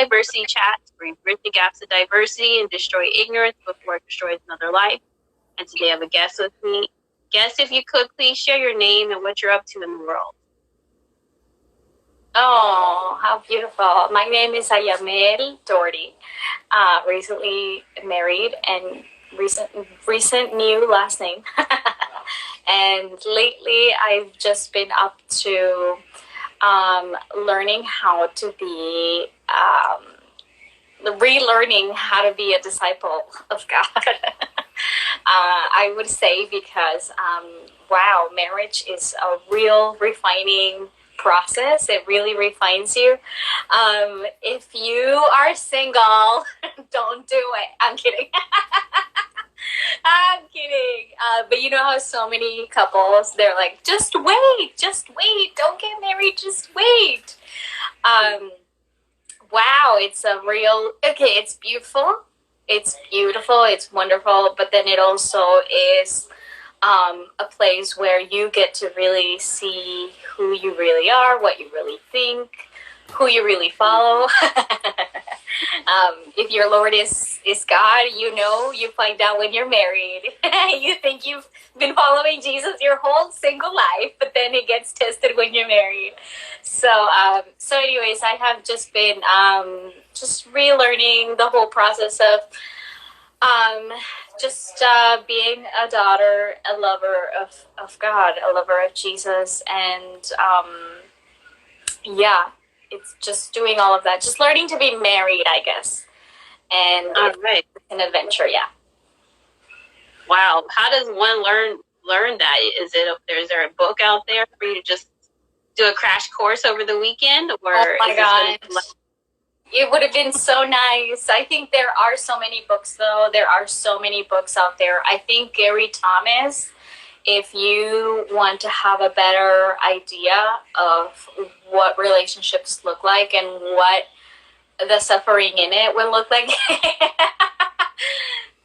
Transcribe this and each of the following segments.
Diversity Chats, where we bridge the gaps of diversity and destroy ignorance before it destroys another life. And today I have a guest with me. Guest, if you could, please share your name and what you're up to in the world. Oh, how beautiful. My name is Ayamel Doherty. Recently married and recent new last name. And lately I've just been up to learning how to be, relearning how to be a disciple of God. I would say because, wow, marriage is a real refining process. It really refines you. If you are single, don't do it. I'm kidding. I'm kidding. But you know how so many couples, they're like, just wait, don't get married, just wait. Wow, it's a real, okay, it's beautiful, it's wonderful, but then it also is a place where you get to really see who you really are, what you really think, who you really follow. If your Lord is God, you find out when you're married. You think you've been following Jesus your whole single life, but then it gets tested when you're married. So anyways, I have just been just relearning the whole process of being a daughter, a lover of God, a lover of Jesus, and it's just doing all of that, just learning to be married, I guess. And right. It's an adventure, yeah. Wow, how does one learn that? Is there a book out there for you to just do a crash course over the weekend, or oh my gosh, it would have been so nice. I think there are so many books, though. There are so many books out there. I think Gary Thomas, if you want to have a better idea of what relationships look like and what the suffering in it will look like,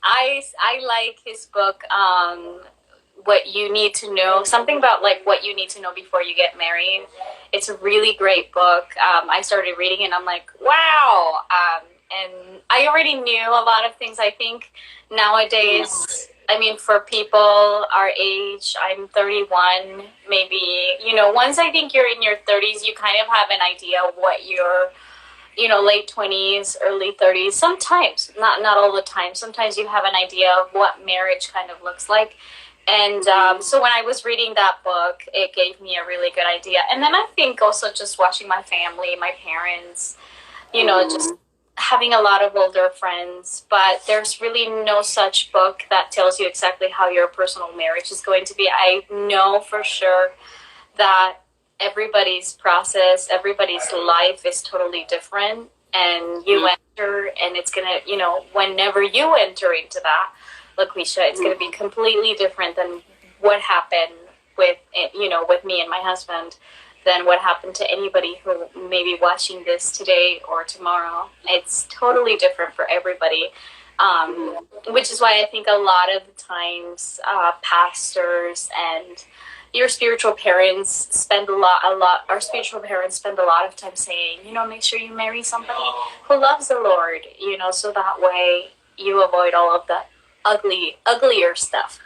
I like his book, What You Need to Know, something about like what you need to know before you get married. It's a really great book. I started reading it and I'm like, wow. And I already knew a lot of things. I think nowadays, I mean, for people our age, I'm 31, maybe, once I think you're in your 30s, you kind of have an idea of what your, late 20s, early 30s, sometimes, not all the time. Sometimes you have an idea of what marriage kind of looks like. And so when I was reading that book, it gave me a really good idea. And then I think also just watching my family, my parents, just having a lot of older friends, but there's really no such book that tells you exactly how your personal marriage is going to be. I know for sure that everybody's process, everybody's life is totally different, and you enter, and it's gonna, whenever you enter into that, LaQuisha, it's gonna be completely different than what happened with me and my husband, than what happened to anybody who may be watching this today or tomorrow. It's totally different for everybody, which is why I think a lot of the times pastors and your spiritual parents spend our spiritual parents spend a lot of time saying, make sure you marry somebody who loves the Lord, so that way you avoid all of the uglier stuff.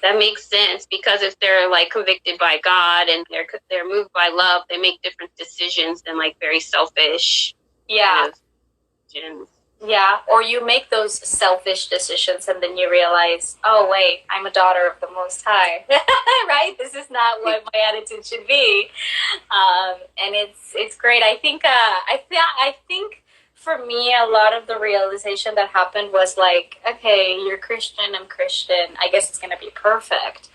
That makes sense, because if they're like convicted by God and they're moved by love, they make different decisions than like very selfish. Yeah. Kind of. Yeah. Or you make those selfish decisions and then you realize, oh wait, I'm a daughter of the Most High. Right? This is not what my attitude should be. And it's great. I think for me, a lot of the realization that happened was like, okay, you're Christian, I'm Christian. I guess it's going to be perfect.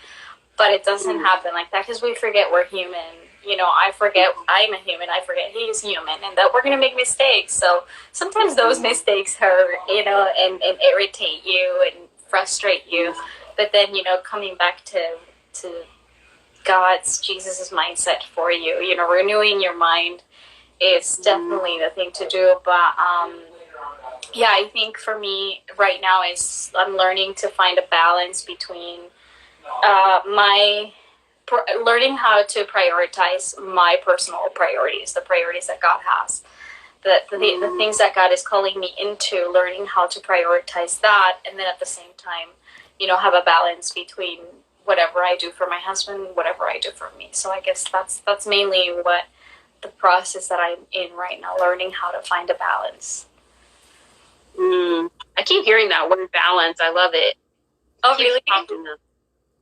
But it doesn't happen like that, because we forget we're human. I forget I'm a human. I forget he's human, and that we're going to make mistakes. So sometimes those mistakes hurt, and irritate you and frustrate you. But then, coming back to God's, Jesus's mindset for you, renewing your mind is definitely the thing to do. But I think for me right now is I'm learning to find a balance between my learning how to prioritize my personal priorities, the priorities that God has, the things that God is calling me into, learning how to prioritize that, and then at the same time, have a balance between whatever I do for my husband, whatever I do for me. So I guess that's mainly what the process that I'm in right now, learning how to find a balance. I keep hearing that word balance. I love it. Oh, really?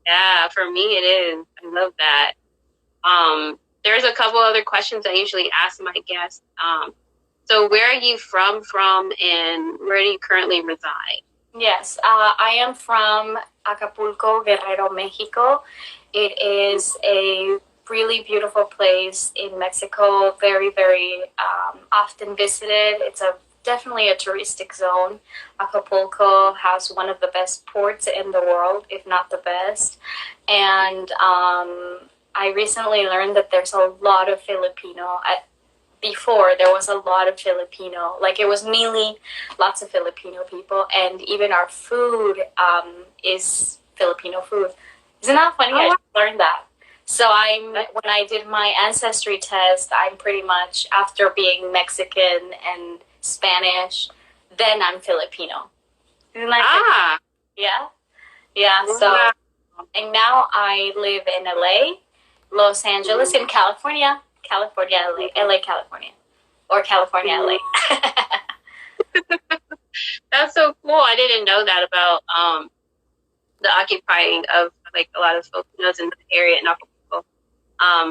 Yeah, for me it is. I love that. There's a couple other questions I usually ask my guests. So where are you from, and where do you currently reside? Yes, I am from Acapulco, Guerrero, Mexico. It is a really beautiful place in Mexico, very, very often visited. It's definitely a touristic zone. Acapulco has one of the best ports in the world, if not the best. And I recently learned that there's a lot of Filipino. Before, there was a lot of Filipino, like it was mainly lots of Filipino people, and even our food is Filipino food. Isn't that funny? I just learned that. So when I did my ancestry test, I'm pretty much, after being Mexican and Spanish, then I'm Filipino. Isn't that good? Yeah. So, and now I live in LA, Los Angeles, in California, LA, California, or California, LA. That's so cool. I didn't know that about the occupying of like a lot of Filipinos in the area in Acapulco.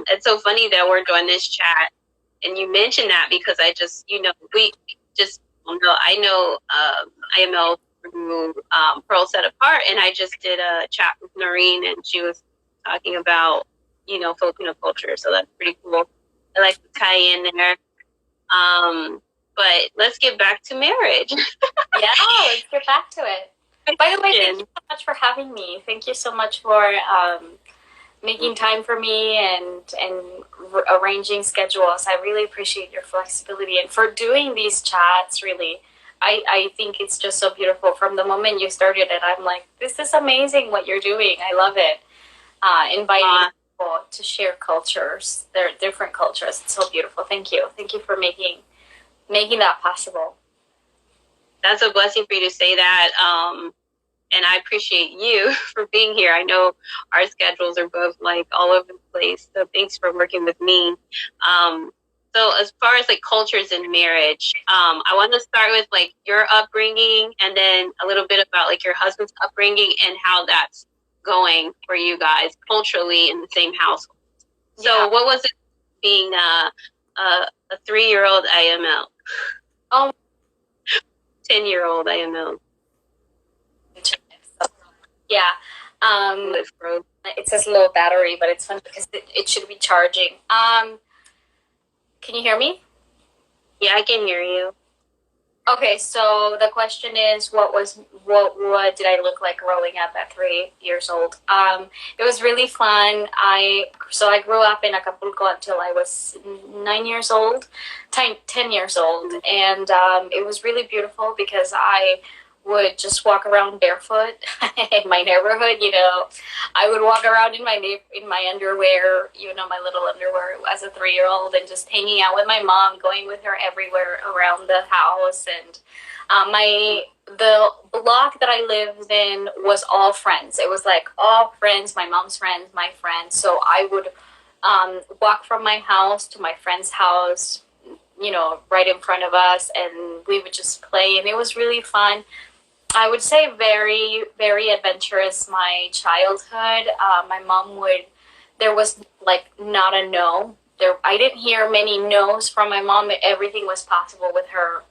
It's so funny that we're doing this chat, and you mentioned that because I just, we just know. I know Ayamel through Pearl Set Apart, and I just did a chat with Noreen, and she was talking about Filipino culture, so that's pretty cool. I like to tie in there. But let's get back to marriage. Yeah, let's get back to it. By the way, thank you so much for having me. Thank you so much for making time for me and arranging schedules. I really appreciate your flexibility and for doing these chats, really. I think it's just so beautiful. From the moment you started it, I'm like, this is amazing what you're doing. I love it. Inviting people to share cultures, their different cultures. It's so beautiful. Thank you. Thank you for making that possible. That's a blessing for you to say that. And I appreciate you for being here. I know our schedules are both like all over the place. So thanks for working with me. So as far as like cultures in marriage, I want to start with like your upbringing and then a little bit about like your husband's upbringing and how that's going for you guys culturally in the same household. So what was it being a 3-year-old Ayamel? 10-year-old Ayamel. Yeah. It says low battery, but it's fun because it should be charging. Can you hear me? Yeah, I can hear you. Okay, so the question is, what did I look like growing up at 3 years old? It was really fun. I grew up in Acapulco until I was 9 years old, 10 years old, and it was really beautiful because I would just walk around barefoot in my neighborhood. I would walk around in my underwear, my little underwear as a 3-year-old, and just hanging out with my mom, going with her everywhere around the house. And the block that I lived in was all friends. It was like all friends, my mom's friends, my friends. So I would walk from my house to my friend's house, right in front of us, and we would just play, and it was really fun. I would say very, very adventurous, my childhood. My mom there was like not a no. I didn't hear many no's from my mom. Everything was possible with her.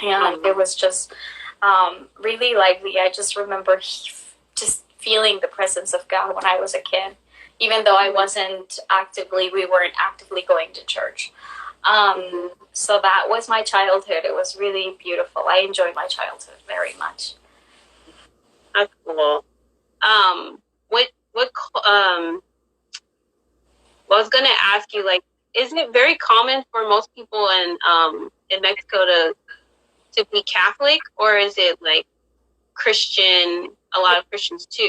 And it was just really lively. I just remember just feeling the presence of God when I was a kid, even though we weren't actively going to church. So that was my childhood. It was really beautiful. I enjoyed my childhood very much. That's cool. I was gonna ask you, like, is it very common for most people in Mexico to be Catholic, or is it like Christian? A lot of Christians too.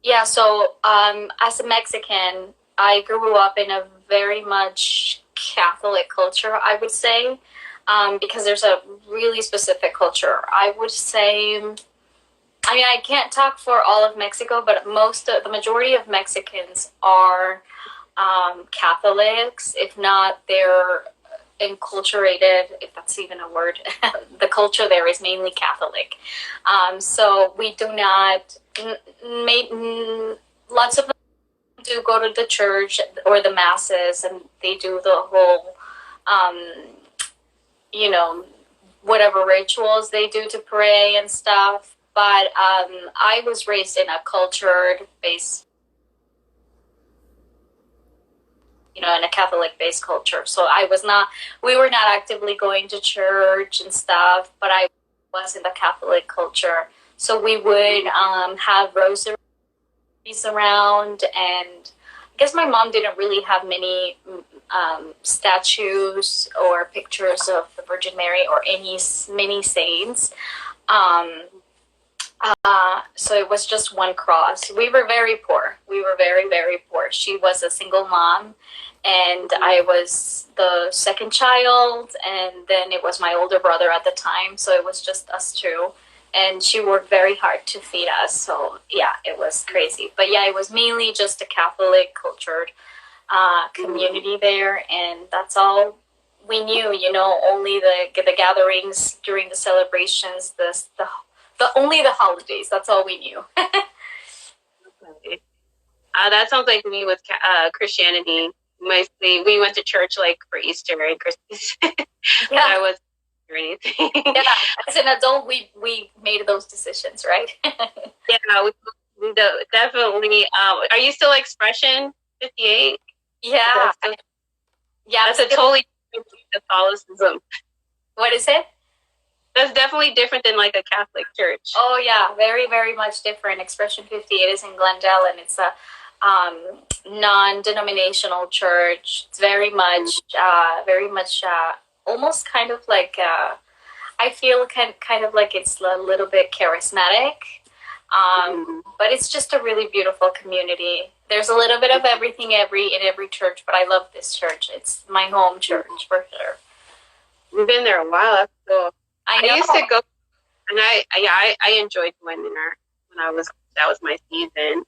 Yeah, so as a Mexican, I grew up in a very much Catholic culture, I would say, because there's a really specific culture. I would say, I mean, I can't talk for all of Mexico, but the majority of Mexicans are Catholics. If not, they're enculturated, if that's even a word. The culture there is mainly Catholic. So we do not, lots of them do go to the church or the masses, and they do the whole, you know, whatever rituals they do to pray and stuff. But I was raised in a cultured based, in a Catholic based culture. So we were not actively going to church and stuff, but I was in the Catholic culture. So we would have rosaries around, and I guess my mom didn't really have many statues or pictures of the Virgin Mary or many saints. So it was just one cross. We were very poor. We were very, very poor. She was a single mom, and I was the second child, and then it was my older brother at the time, so it was just us two. And she worked very hard to feed us. So yeah, it was crazy. But yeah, it was mainly just a Catholic cultured community there, and that's all we knew. Only the gatherings during the celebrations, the only the holidays. That's all we knew. Okay. That sounds like me with Christianity. Mostly, we went to church like for Easter and Christmas. Yeah. I was or anything. Yeah, as an adult, we made those decisions, right? Yeah, we definitely. Are you still Expression 58? Yeah, yeah. That's a totally different Catholicism. What is it? That's definitely different than like a Catholic church. Oh yeah, very, very much different. Expression 58 is in Glendale, and it's a non-denominational church. It's very much, almost kind of like, I feel kind of like it's a little bit charismatic. But it's just a really beautiful community. There's a little bit of everything in every church, but I love this church. It's my home church for sure. We've been there a while. That's cool. I know. I used to go, and I enjoyed going there when that was my season.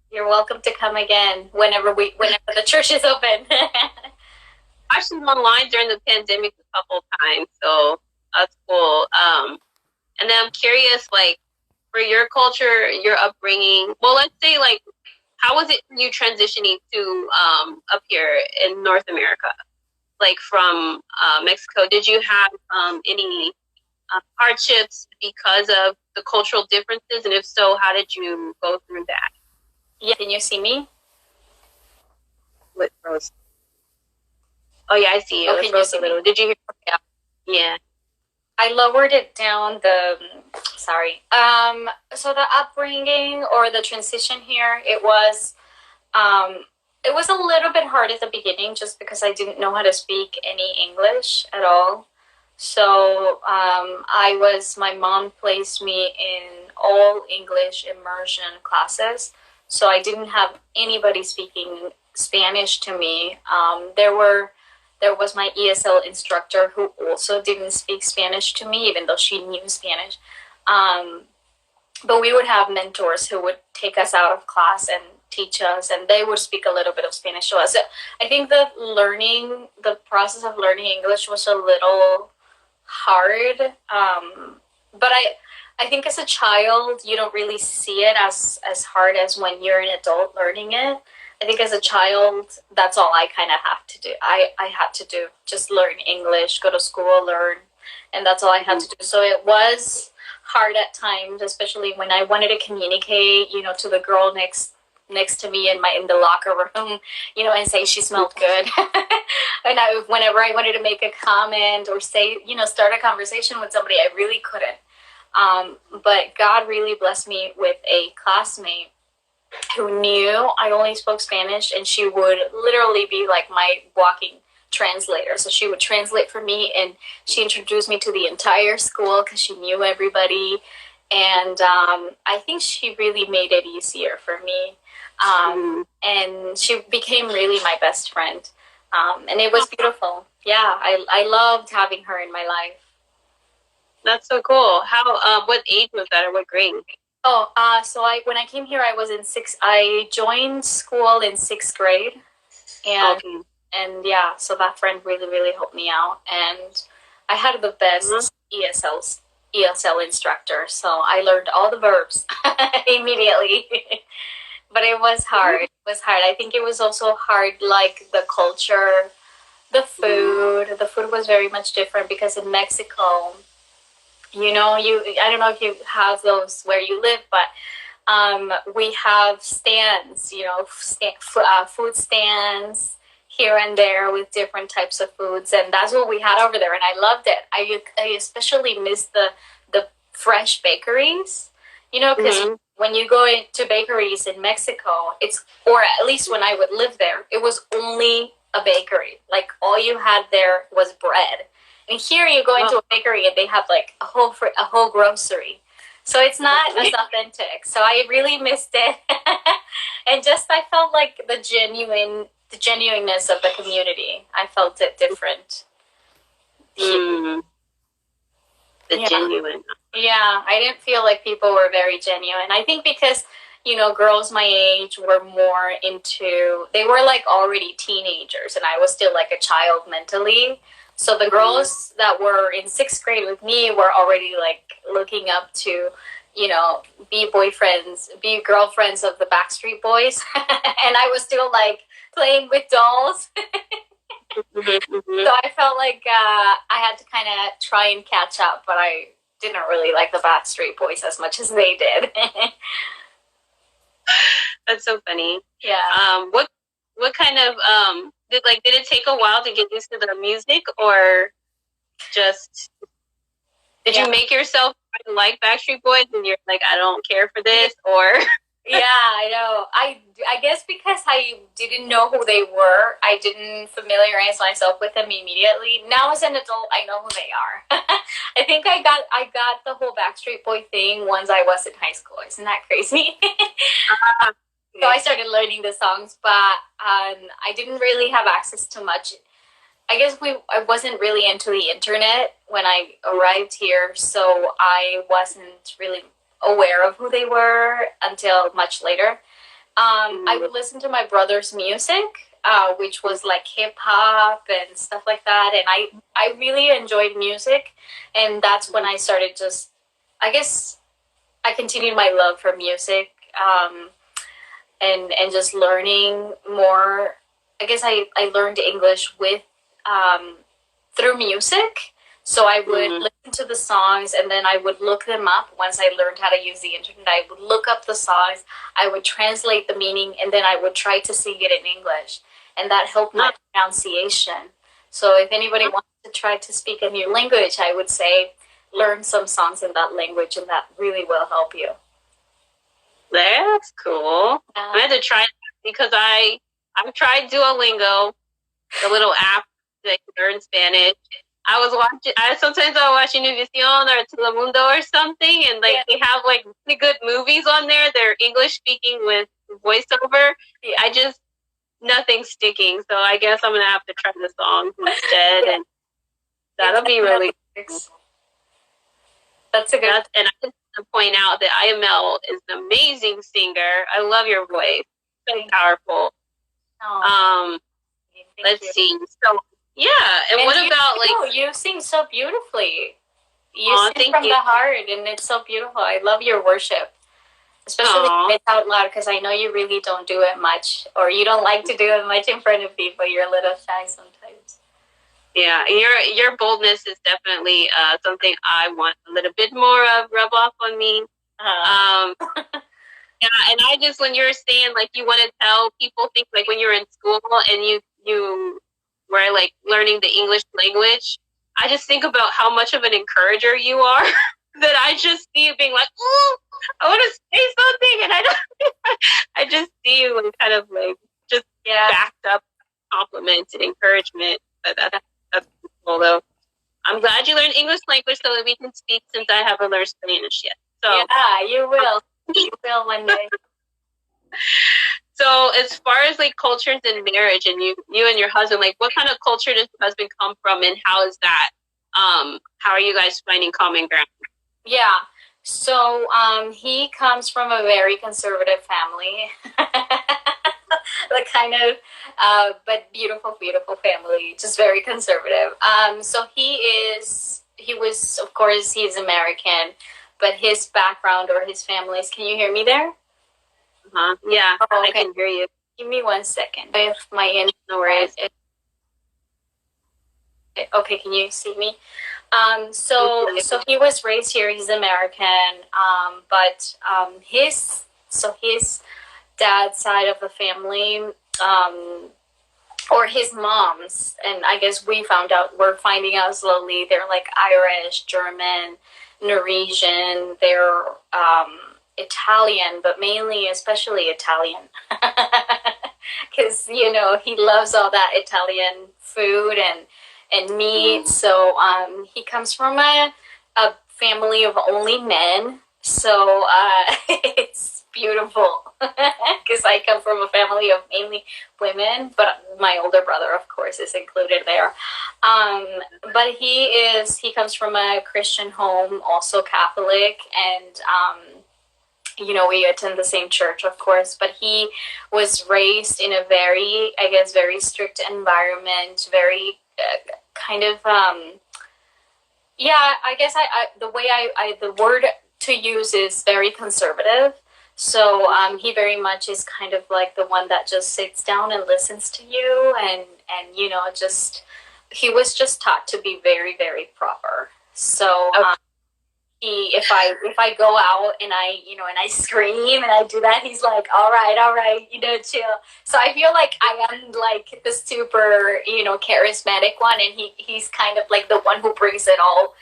You're welcome to come again whenever the church is open. I watched them online during the pandemic a couple times, so that's cool. And then I'm curious, like, for your culture, your upbringing. Well, let's say, like, how was it you transitioning to up here in North America? Like from Mexico, did you have any hardships because of the cultural differences? And if so, how did you go through that? Yeah, can you see me? With Rose. Oh yeah, I see you. Oh, can you see me? Did you hear? Yeah. I lowered it down sorry. So the upbringing or the transition here, it was a little bit hard at the beginning just because I didn't know how to speak any English at all. So my mom placed me in all English immersion classes. So I didn't have anybody speaking Spanish to me. There was my ESL instructor who also didn't speak Spanish to me, even though she knew Spanish. But we would have mentors who would take us out of class and teach us, and they would speak a little bit of Spanish to us. So I think the process of learning English was a little hard. But I think as a child, you don't really see it as hard as when you're an adult learning it. I think as a child, that's all I kind of have to do. I had to do just learn English, go to school, learn, and that's all I had to do. So it was hard at times, especially when I wanted to communicate, to the girl next to me in the locker room, and say she smelled good. And whenever I wanted to make a comment or say, start a conversation with somebody, I really couldn't. But God really blessed me with a classmate who knew I only spoke Spanish, and she would literally be like my walking translator. So she would translate for me, and she introduced me to the entire school because she knew everybody. And I think she really made it easier for me. And she became really my best friend. And it was beautiful. Yeah, I loved having her in my life. That's so cool. How? What age was that, or what grade? Oh, so when I came here, I was in sixth. I joined school in sixth grade, and Okay. and yeah, so that friend really really helped me out, and I had the best ESL instructor, so I learned all the verbs immediately. But it was hard. It was hard. I think it was also hard, like the culture, the food. The food was very much different because in Mexico, I don't know if you have those where you live, but we have stands, food stands here and there with different types of foods, and that's what we had over there, and I loved it. I especially missed the fresh bakeries, because when you go into bakeries in Mexico, or at least when I would live there, it was only a bakery. Like all you had there was bread. And here you go into a bakery and they have like a whole grocery. So it's not as authentic. So I really missed it. And just I felt like the genuineness of the community. I felt it different. Genuine. Yeah, I didn't feel like people were very genuine. I think because, girls my age were more they were like already teenagers and I was still like a child mentally. So the girls that were in sixth grade with me were already like looking up to, be girlfriends of the Backstreet Boys. And I was still like playing with dolls. So I felt like I had to kind of try and catch up, but I didn't really like the Backstreet Boys as much as they did. That's so funny. Yeah. What kind of did it take a while to get used to the music, or just did you make yourself like Backstreet Boys and you're like, I don't care for this, or? Yeah, I know. I guess because I didn't know who they were, I didn't familiarize myself with them immediately. Now as an adult, I know who they are. I think I got the whole Backstreet Boy thing once I was in high school. Isn't that crazy? So I started learning the songs, but I didn't really have access to much. I guess I wasn't really into the internet when I arrived here, so I wasn't really aware of who they were until much later. I would listen to my brother's music, which was like hip hop and stuff like that, and I really enjoyed music, and that's when I started I guess I continued my love for music, and just learning more. I guess I learned English through music. So I would listen to the songs and then I would look them up. Once I learned how to use the internet, I would look up the songs, I would translate the meaning, and then I would try to sing it in English. And that helped my pronunciation. So if anybody wants to try to speak a new language, I would say learn some songs in that language, and that really will help you. That's cool. I had to try it because I've tried Duolingo, the little app that you learn Spanish. Sometimes I'll watch Univision or Telemundo or something, and they have like really good movies on there. They're English speaking with voiceover. Nothing's sticking. So I guess I'm gonna have to try the songs instead, and that'll be really cool. That's a good. And I just want to point out that Ayamel is an amazing singer. I love your voice. So powerful. Let's see. So and what about you sing so beautifully. You sing from the heart, and it's so beautiful. I love your worship, especially it's out loud, because I know you really don't do it much, or you don't like to do it much in front of people. You're a little shy sometimes. Yeah, your boldness is definitely something I want a little bit more of. Rub off on me. Yeah, and I just, when you're saying like you want to tell people things, like when you're in school and you were like learning the English language, I just think about how much of an encourager you are. That I just see you being like, oh, I want to say something, and I don't. I just see you like kind of like just backed up compliments and encouragement. But that's cool though. I'm glad you learned English language so that we can speak, since I haven't learned Spanish yet. So yeah, you will. You will one day. So as far as like cultures in marriage and you and your husband, like what kind of culture does your husband come from and how is that? How are you guys finding common ground? Yeah. So he comes from a very conservative family. The kind of but beautiful, beautiful family, just very conservative. So he was, of course, he's American, but his background or his family's, can you hear me there? Yeah, oh, okay. I can hear you. Give me 1 second. If my internet, no worries. Okay, can you see me? So he was raised here. He's American, but his dad's side of the family, or his mom's, and I guess we're finding out slowly, they're like Irish, German, Norwegian, they're Italian, but mainly, especially Italian. Because, he loves all that Italian food and meat. So he comes from a family of only men. So it's beautiful because I come from a family of mainly women, but my older brother, of course, is included there. But he comes from a Christian home, also Catholic, and we attend the same church, of course, but he was raised in a very, I guess, very strict environment, very kind of, yeah, I guess the way the word to use is very conservative. So he very much is kind of like the one that just sits down and listens to you, and he was just taught to be very, very proper. So if I go out and I scream and I do that, he's like, all right, chill. So I feel like I am like the super, charismatic one, and he's kind of like the one who brings it all,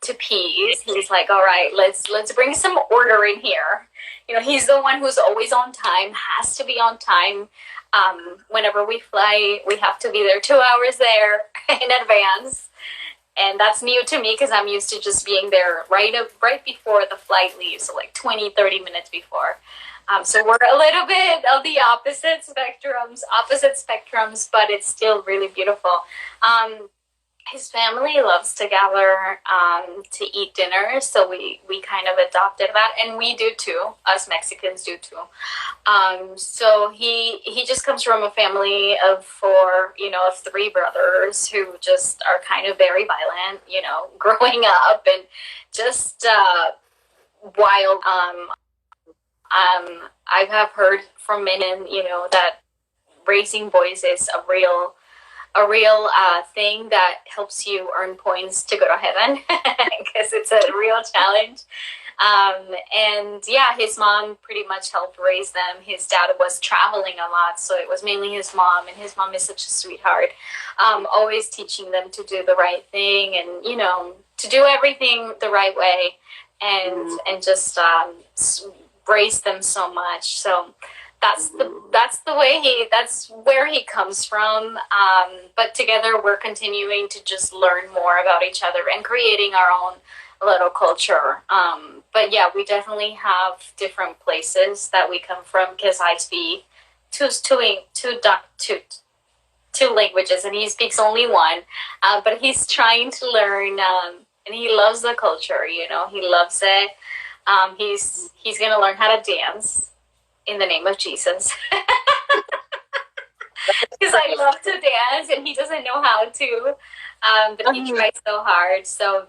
to peace. He's like, all right, let's bring some order in here. He's the one who's always on time, has to be on time. Whenever we fly, we have to be there 2 hours there in advance. And that's new to me because I'm used to just being there right before the flight leaves, so like 20, 30 minutes before. So we're a little bit of the opposite spectrums, but it's still really beautiful. His family loves to gather to eat dinner, so we kind of adopted that, and we do too. Us Mexicans do too. So he just comes from a family of four, of three brothers who just are kind of very violent, growing up and just wild. I have heard from men, that raising boys is a real thing that helps you earn points to go to heaven because it's a real challenge. And yeah, his mom pretty much helped raise them. His dad was traveling a lot, so it was mainly his mom, and his mom is such a sweetheart, always teaching them to do the right thing and, to do everything the right way, and just raise them so much. So that's where he comes from. But together we're continuing to just learn more about each other and creating our own little culture. But yeah, we definitely have different places that we come from because I speak two languages and he speaks only one. But he's trying to learn, and he loves the culture. He loves it. He's gonna learn how to dance in the name of Jesus. Because I love to dance and he doesn't know how to, but he tries so hard. So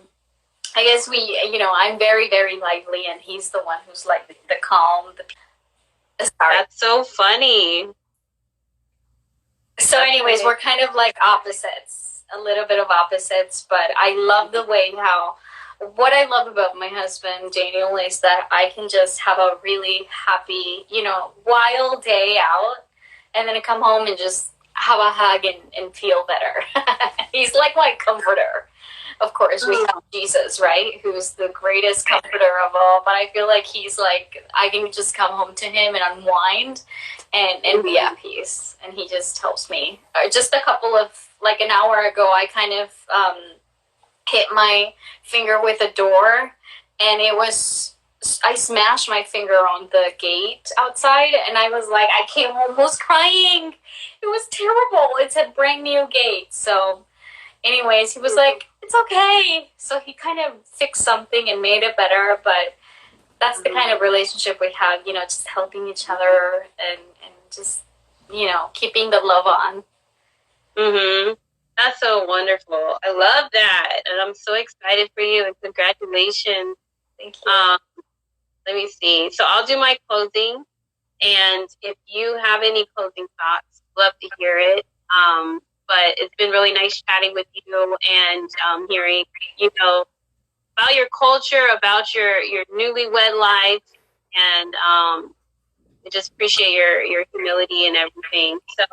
I guess I'm very, very lively and he's the one who's like the calm. That's so funny. So anyways, we're kind of like opposites, a little bit of opposites, but I love the way what I love about my husband, Daniel, is that I can just have a really happy, wild day out and then I come home and just have a hug and feel better. He's like my comforter. Of course, we have Jesus, right? Who's the greatest comforter of all. But I feel like he's like, I can just come home to him and unwind and be at peace. And he just helps me. Just like an hour ago, I kind of hit my finger with a door, and it was I smashed my finger on the gate outside, and I was like, I came home almost crying. It was terrible. It's a brand new gate. So, anyways, he was like, it's okay. So he kind of fixed something and made it better. But that's the kind of relationship we have, just helping each other and just, keeping the love on. Mm-hmm. That's so wonderful. I love that. And I'm so excited for you and congratulations. Thank you. Let me see. So I'll do my closing. And if you have any closing thoughts, love to hear it. But it's been really nice chatting with you and hearing, about your culture, about your newlywed life, and I just appreciate your humility and everything. So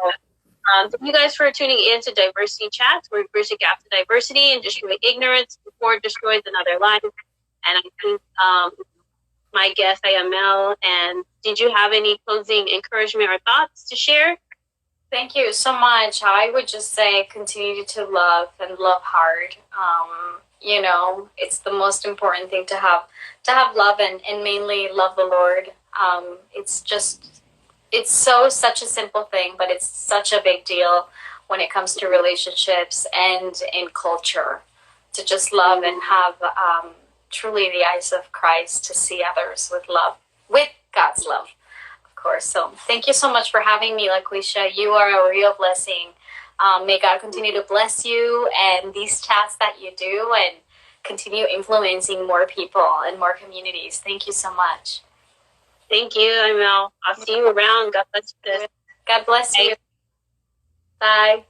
thank you guys for tuning in to Diversity Chats, where we bridge the gap to diversity and destroy ignorance before it destroys another life. And I think my guest, Ayamel, and did you have any closing encouragement or thoughts to share? Thank you so much. I would just say continue to love and love hard. It's the most important thing to have love and mainly love the Lord. It's such a simple thing, but it's such a big deal when it comes to relationships and in culture, to just love and have truly the eyes of Christ to see others with love, with God's love, of course. So thank you so much for having me, LaQuisha. You are a real blessing. May God continue to bless you and these chats that you do, and continue influencing more people and more communities. Thank you so much. Thank you, Ayamel. I'll see you around. God bless you. God bless you. Bye.